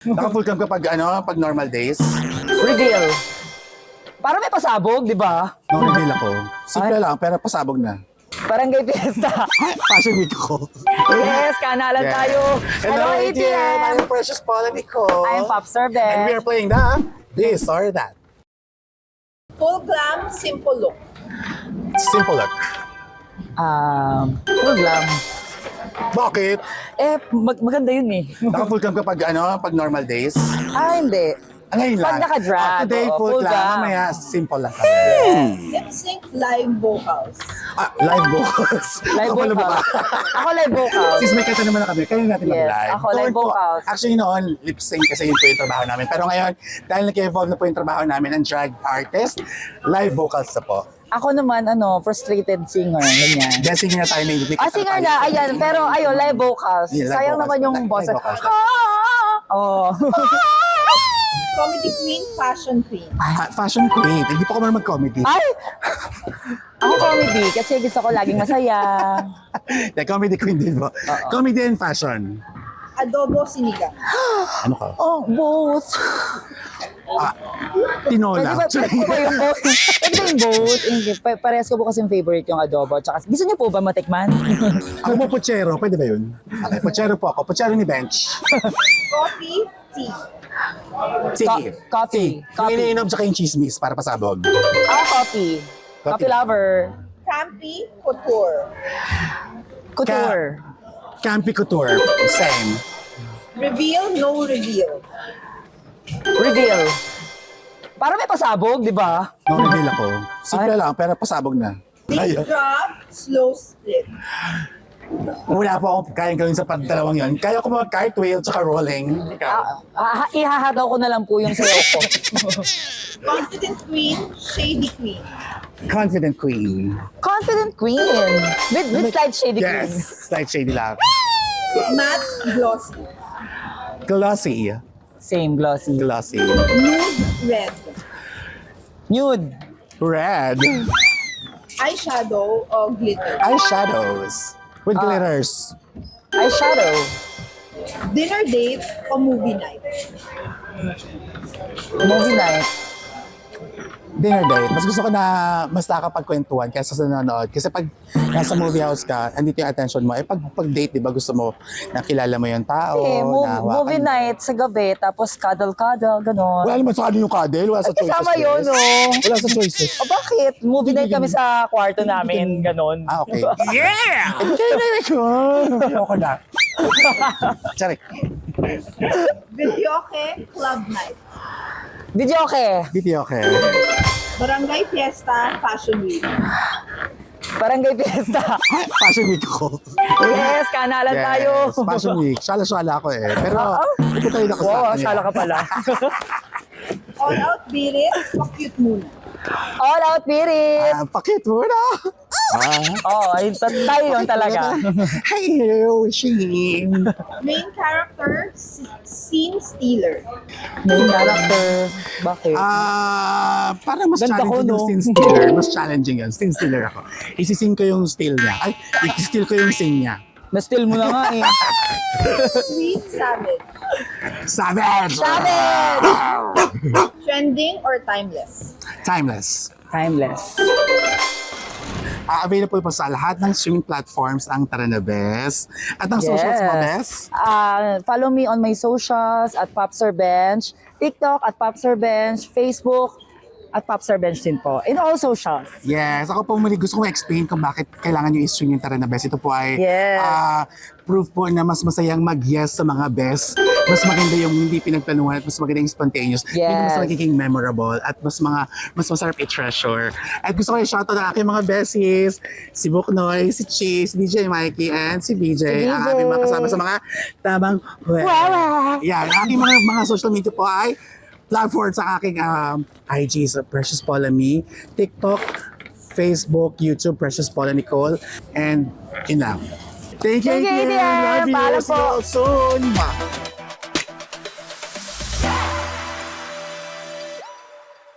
Naka-full cam kapag pag normal days. Reveal. Para may pasabog, di ba? No, reveal ako. Simple lang, pero pasabog na. Barangay Fiesta. Fashion week ko. Yes, kanalan Yeah. tayo. Hello, ATM. I'm Precious Paula Nicole. I'm Pop And we are Servant. playing the This or That. Full glam, simple look. Simple look. Full glam. Bakit? Maganda yun eh. Naka-full cam kapag pag normal days. Hindi. Ngayon Pag lang. naka-drag, Today, oo, full full cam. cam. Mamaya, simple lang kami. Lip sync live vocals. Live vocals. Live Ako pala vocals. ba? Ako live vocals. Since may kanta naman na kami, kaya natin Yes, mag-live. ako live Noon po, vocals. Actually noon, lip sync kasi yun po yung trabaho namin. Pero ngayon, dahil nag-evolve na po yung trabaho namin ng drag artist, live vocals na po. Ako naman, frustrated singer. Ganyan. Dahil singer na tayo na hindi. Singer na, ayan. Pero ayun, live vocals. Yeah, live Sayang vocals. naman yung Live boses. vocals. Oh. Comedy queen, fashion queen. Fashion queen. Hindi po ako marunong mag-comedy. Ay! Ako comedy kasi gusto ko laging masaya. Yeah, comedy queen din po. Comedy and fashion. Adobo, sinigang. Ano ka? Oh, both. Tinola. Pwede po ba yung both? Pwede ba yung both? Hindi. Parehas ko po kasi favorite yung adobo. Tsaka, gusto niyo po ba matikman? Ako po puchero. Pwede ba yun? Okay, puchero po ako. Puchero ni Bench. Coffee, tea. Sige. Coffee. Yung Coffee. iniinom tsaka yung chismis para pasabog. Coffee. Coffee lover. Campy, couture. Couture. Campy Couture. Same. Reveal, no reveal. Reveal. Para may pasabog, di ba? No, reveal ako. Simple Ay. lang, pero pasabog na. Big Ayun. drop, slow split. Wala po akong kayang gawin sa dalawang yun. Kaya ko mga cartwheel tsaka rolling. Ikaw. Ihahataw ko na lang po yung sayo ko. Confident queen, shady queen. Confident queen. Confident queen. With slight shady queen. Yes. Slight shady lang. Matte, glossy. Glossy. Same, glossy. Glossy. Nude, red. Nude. Red. Eyeshadow or glitter. Eyeshadows. With glitters. Eyeshadow. Dinner date or movie night. Movie night. Dinner date. Mas gusto ko na mas nakakapagkwentuhan kaysa sa nanonood. Kasi pag nasa movie house ka, andito yung attention mo. Pag date, di ba, gusto mo nakilala mo yung tao. na hawakan Movie mo. night sa gabi, tapos cuddle-cuddle, gano'n. Wala naman sa kanino yung cuddle. Wala sa choices. Kasama yun, yes. no? Wala sa choices. O bakit? Movie night kami sa kwarto namin, gano'n. Okay. Yeah! Ayoko na. Charik. Videoke, club night. Video okay. Video okay. Barangay fiesta, fashion week. Barangay Fiesta. Fashion week ko. Yes, kanalan tayo. Fashion week. Shala-shala ako eh. Pero, ito tayo nakasama. Wow, sala ka pala. All out birit, pa-cute muna. All out, Birit. Pakit muna. Ay, tayo yun talaga. Hello, Sheen. Main character, scene stealer. Main character. Bakit? Parang mas Ganda ko, challenging no? yung scene stealer. Mas challenging yun. Scene stealer ako. Isising ko yung steal niya. Ay, i-steal ko yung scene niya. Na-steal mo na nga eh. Sweet savage. Savage! Savage! Trending or timeless. Timeless. Timeless. Available po sa lahat ng streaming platforms ang Tara na Bes. At ang socials mo, Bes? Follow me on my socials at Popsir Bench, TikTok at Popsir Bench, Facebook at Popsir Bench din po. In all socials. Yes, ako po muli gusto kong explain kung bakit kailangan nyo i-stream yung Tara na Bes. Ito po ay Yes. proof po na mas masayang mag-yes sa mga best. Mas maganda yung hindi pinagplanuhan at mas maganda yung spontaneous. Yun yung mas Yes. magiging memorable at mas masarap i-treasure. At gusto ko i-shoutout ang aking mga besties, si Buknoy, si Cheese, DJ Mikey, and si BJ. Ang aming mga kasama sa mga tamang Yan, ang aking mga social media po ay platform sa aking IG sa Precious Paula Me, TikTok, Facebook, YouTube, Precious Paula Nicole, and yun lang. Thank you, Thank you, again. Ian. Love you. Paalam See you po. soon. Mwah.